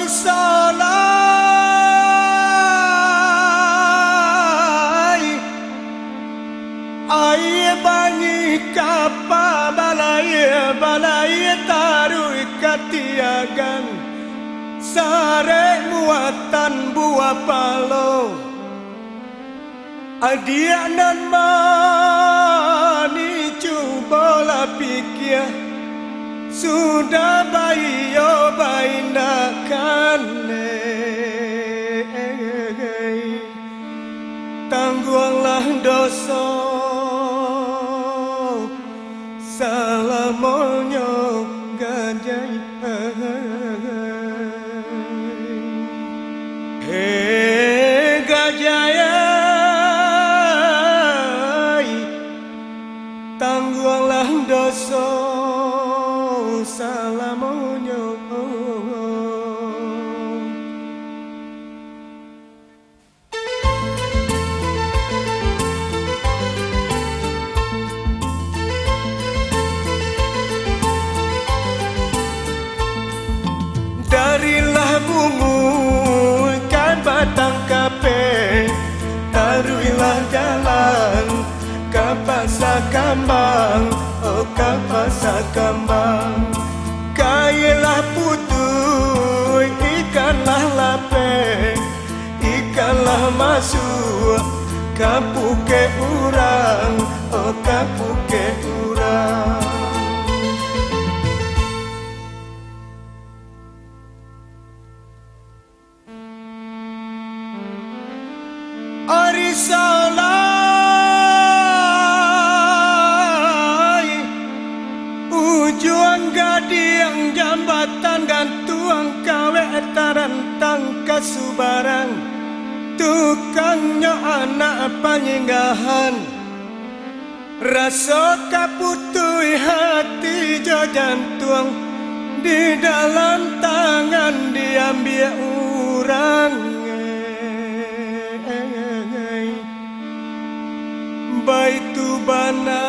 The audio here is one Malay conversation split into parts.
solai ai bangi kapa balai tarui katiagan sare muatan buah palo adia nan mani cubola pikir sudah bayo bainakanne tangguhlah dosa salamonyo gajai gajai tangguhlah dosa salamonyo darilah bungulkan batang kape taruilah jalan ke pasar kambang ke pasar kambang kailah putui ikanlah lape ikanlah masuk kapuke urang kapuke urang Ari solai ujung gadiang jambatan gantuang kawe tarantang kasubaran tukangnya anak panyinggahan rasa kaputui hati jo jantung di dalam tangan diambil urang baitu bana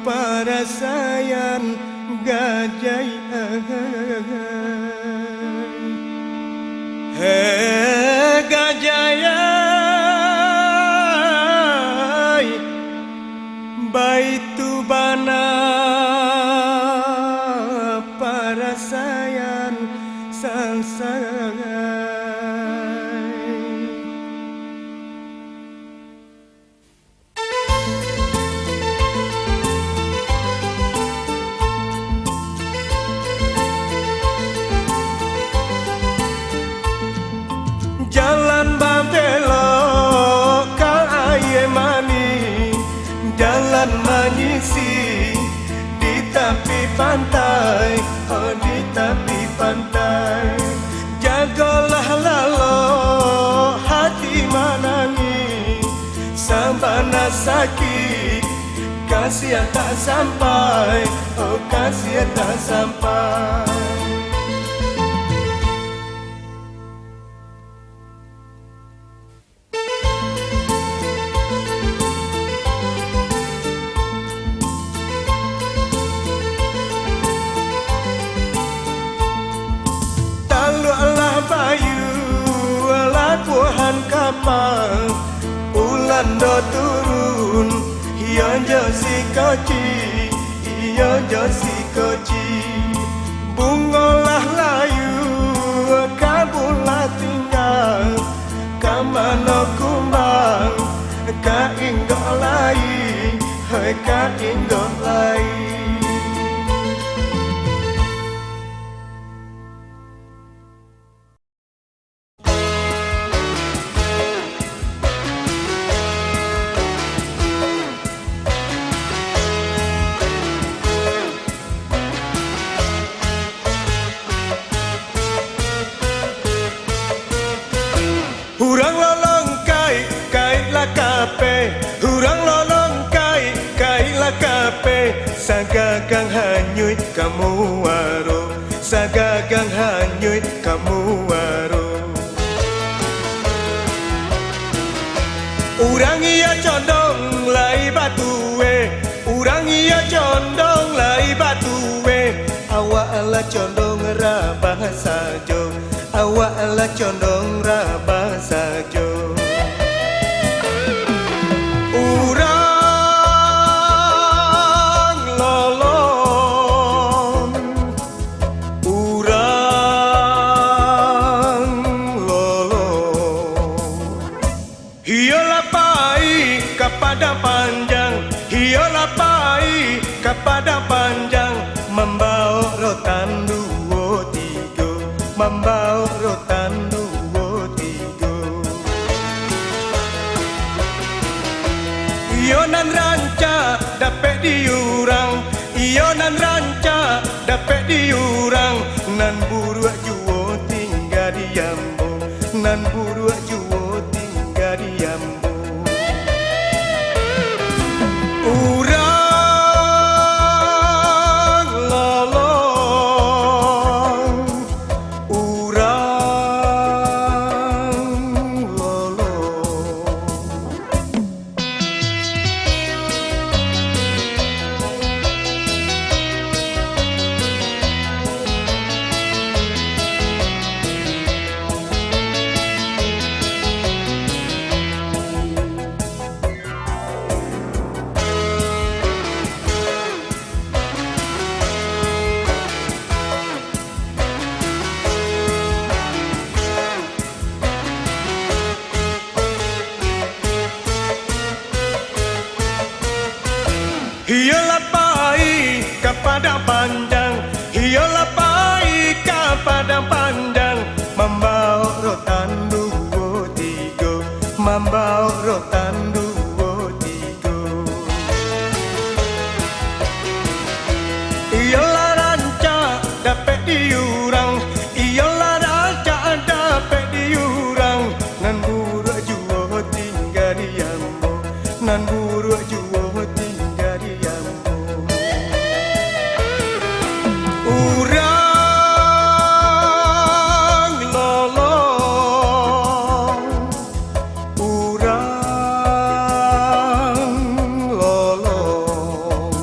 para sayan gajai gajai baitu bana para sayan sangsai jalan babelo kal aye mani jalan manyisi di tepi pantai di tepi pantai jagalah lalo hati manangi sabana sakit kasih tak sampai kasih tak sampai kapal ulan do turun hiyo josi koci hiyo josi koci bungolah layu kabulah tinggal kamano kumbang ka inggo lai hai ka inggo lai Hurang lolong kai la kape hurang lolong kai la kape sagagang hanyut kamu waro sagagang hanyut kamu waro urang iya condong lai batuwe urang iya condong lai batuwe awak ala condong rabah sajo, awak lah condong rabah sajo. Urang lolong, urang lolong. Hiolah pai kepada panjang, hiolah pai kepada panjang, membawa rotan dua tiga, membawa rotan dua tiga. Iyo nan ranca dapat diurang, iyo nan ranca dapat diurang, nan buruak juo tinggal diambo, nan buruak juo tinggal diambo. Urang lolong, urang lolong. Hiolah pai kepada panjang, hiolah pai kepada panjang, membawa rotan dua tiga, membawa rotan dua tiga. Hiolah ranca dapat diurang, hiolah ranca dapat diurang, nan buruak juo tinggal diambo, nan buruak juo tinggal diambo. Urang lolong, urang lolong.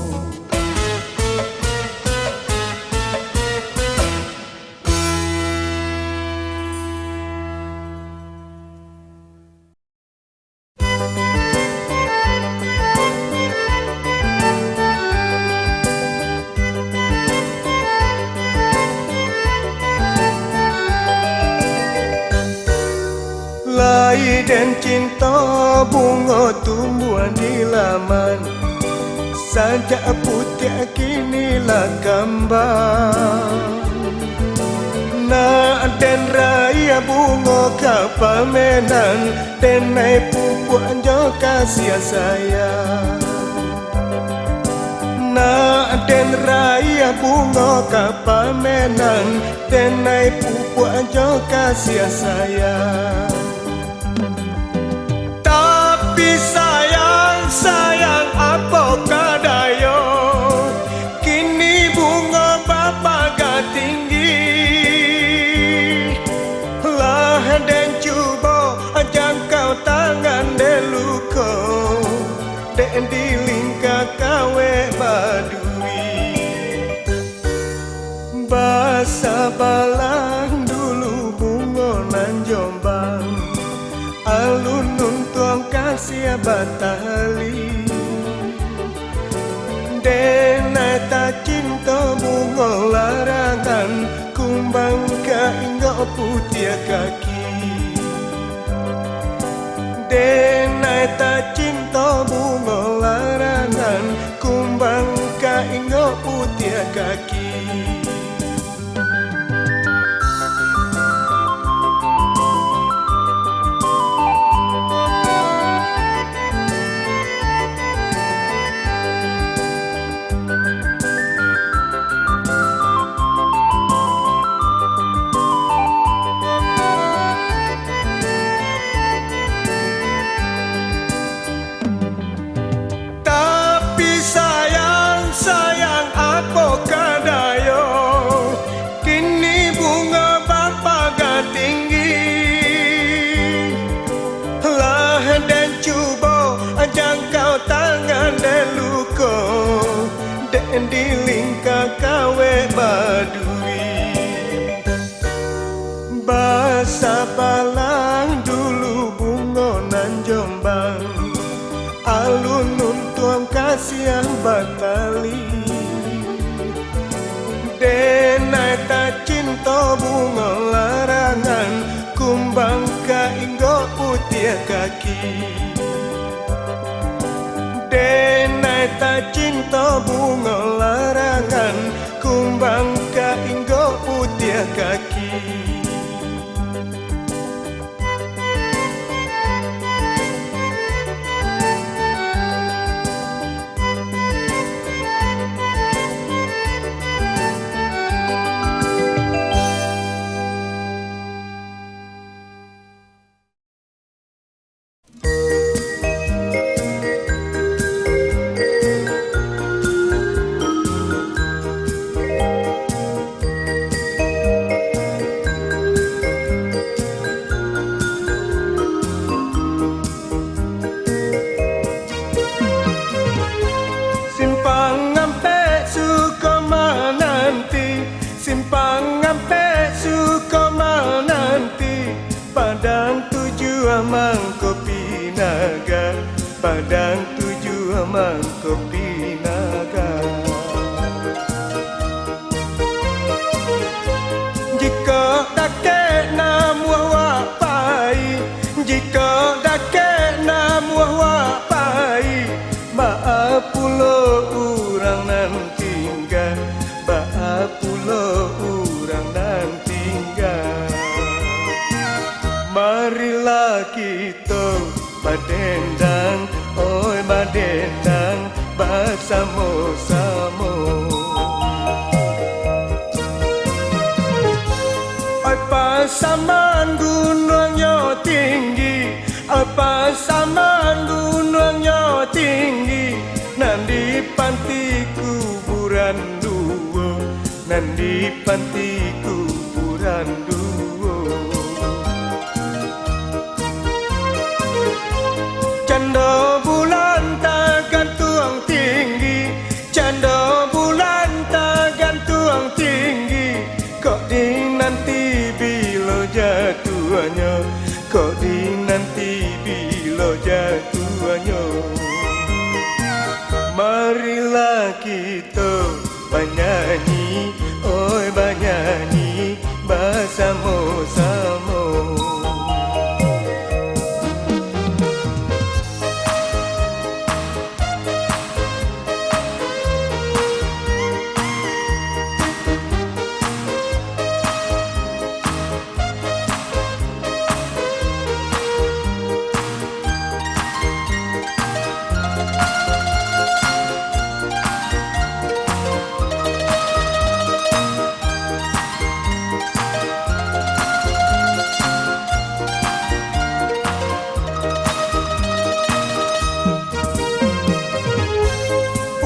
Lai dan cinta bunga tumbuhan di laman, sajak putih kinilah gambar. Nak dan raya bunga kapal menan, dan naik pupuk jo kasih sayang. Nak dan raya bunga kapal menan, dan naik pupuk jo kasih sayang. Tapi sayang, sayang apa kadayo, kini bunga bapa gak tinggi. Lah dan cuba jangkau tangan deluko, dan dilingkar kawe badui. Basa balang dulu bunga nan Jombang, alun nuntuang kasih batali. Denai tak cinta bunga larangan, kumbang kaingo putih kaki. Denai tak cinta bunga larangan, kumbang kaingo putih kaki. Dan dilingkar kawe badui. Asia batali denai tak cinta bunga larangan kumbang kainggo putih kaki denai tak cinta bunga larangan kumbang kainggo putih kaki. Mangkopi naga Padang tuju Mangkopi naga jika dake namuah wapai jika dake namuah wapai maaf pulo urang nan tinggal maaf pulo urang nan tinggal. Marilah kita badendang, oi badendang, bersama-sama. Oi pasaman gunungnya tinggi, oi pasaman gunungnya tinggi, nanti panti kuburan dua, nanti panti kuburan dua. Canda bulan tak gantung tinggi, canda bulan tak gantung tinggi. Kok di nanti bila jatuhnya, kok di nanti bila jatuhnya. Marilah kita bernyanyi, oi bernyanyi bersama-sama.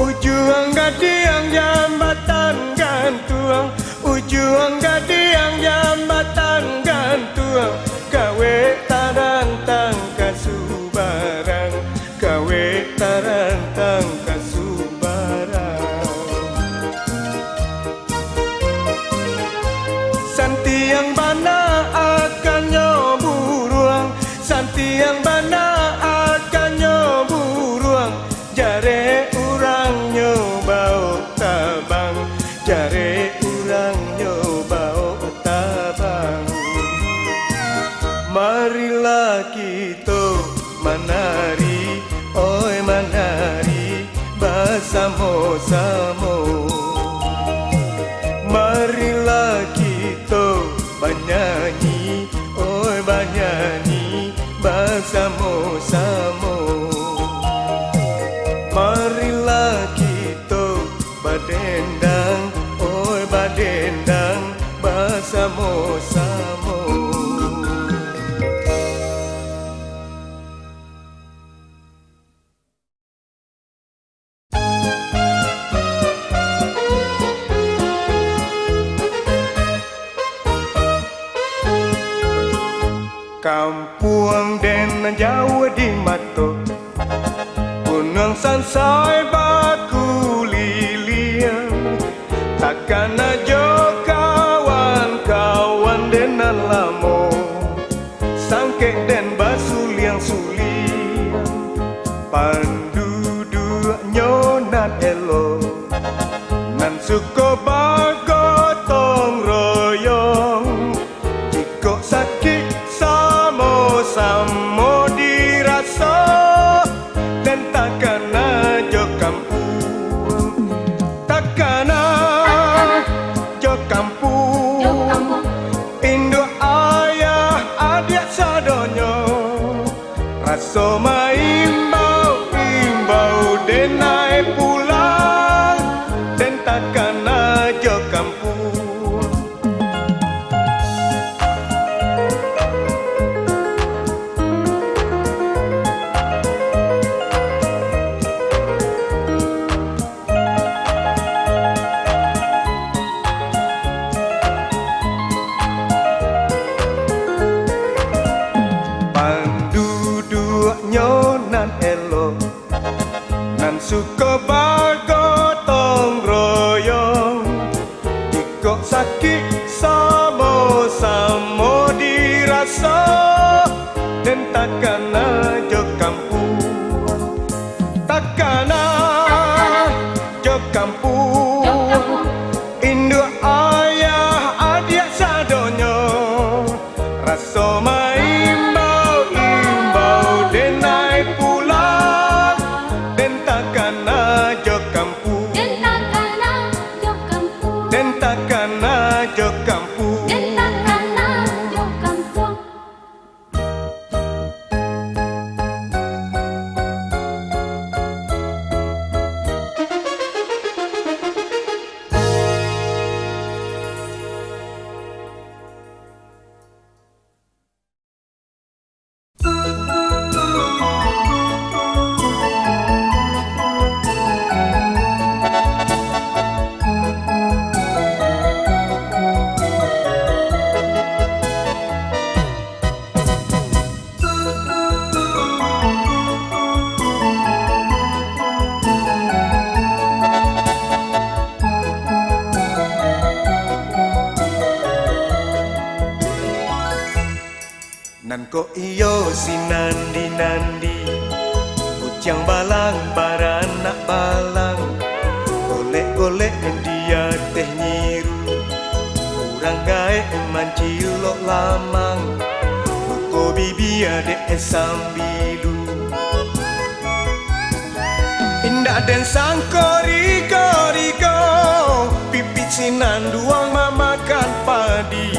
Ujung gadiang jambatan gantung, ujung gadiang jambatan gantung, kawe tarantang kasubarang, kawe tarantang kasubarang. Santi yang bana akan nyoburuang, santi yang bana akan nyoburuang, jare nyobau tabang, jare urang nyobau tabang. Marilah kita menari, oi menari bersama-sama. Marilah kita bernyanyi, oi bernyanyi bersama-sama. Marilah kita badendang, oi badendang bersama-sama. Kampung den jauh di mata, gunung sansai baku lilian, takkan aja kawan-kawan denan lamo, sangke den basuliang sulian, panduduknya nan elo nan suko bago tong royong jika sakit samo-samo dirasa dan takkan aja kampung takkan aja kampung induk ayah adik sadonyo rasa maimbau imbau denai pulang dan takkan aja kampung. Panduduknya nan elo nan suka bago tong royong jika sakit samo-samo dirasa dan takkan aja kampung takkan aja kampung induk ayah adik sadonyo rasa maimbau imbau denai pulang dan takkan aja kampung dan takkan aja kampung. Nan ko iyo si nandi-nandi Ujang balang baranak balang Golek-golek dia teh nyiru Kurang gae mancilok lamang Loko bibi adek sambilu Indah dan sangko rigo-rigo Pipit sinan duang mamakan padi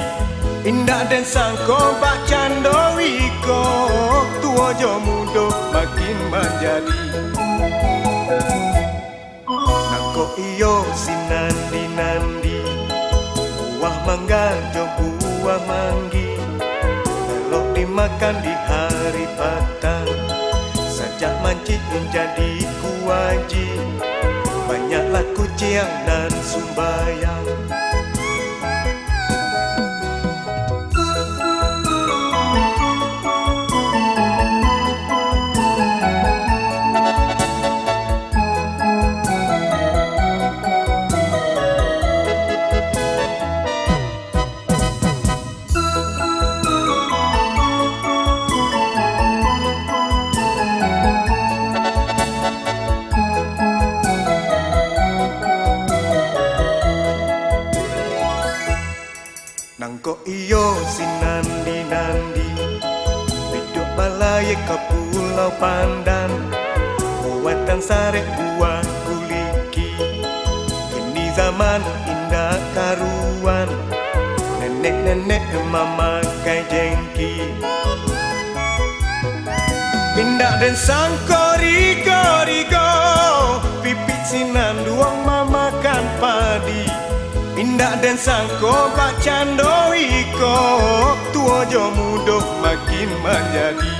Indah dan sangko bak cando wiko Tua jo mudo makin menjadi Nangko iyo si nandi-nandi Buah mangga jo buah manggi Kalau dimakan di hari patang Sajak mancing menjadi kuaji Banyaklah kuciang dan sumbayang Nangko iyo si nandi-nandi Biduk balai ke pulau Pandan Buatan sarek buah kuliki Kini zaman indah karuan Nenek-nenek memakai jengki Indah dan sangko rigo-rigo Pipit sinan duang mamakan padi Indah dan sangko bak cando iko Tua jo mudo makin menjadi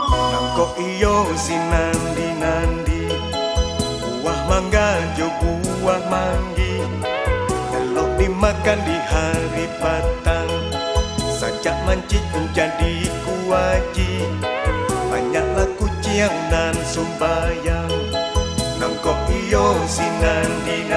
Nangko iyo si nandi-nandi Buah mangga jo buah manggi Kalau dimakan di hari patang Sajak mancing menjadi kuaji Banyaklah kuciang dan sumbayang Nangko iyo si nandi-nandi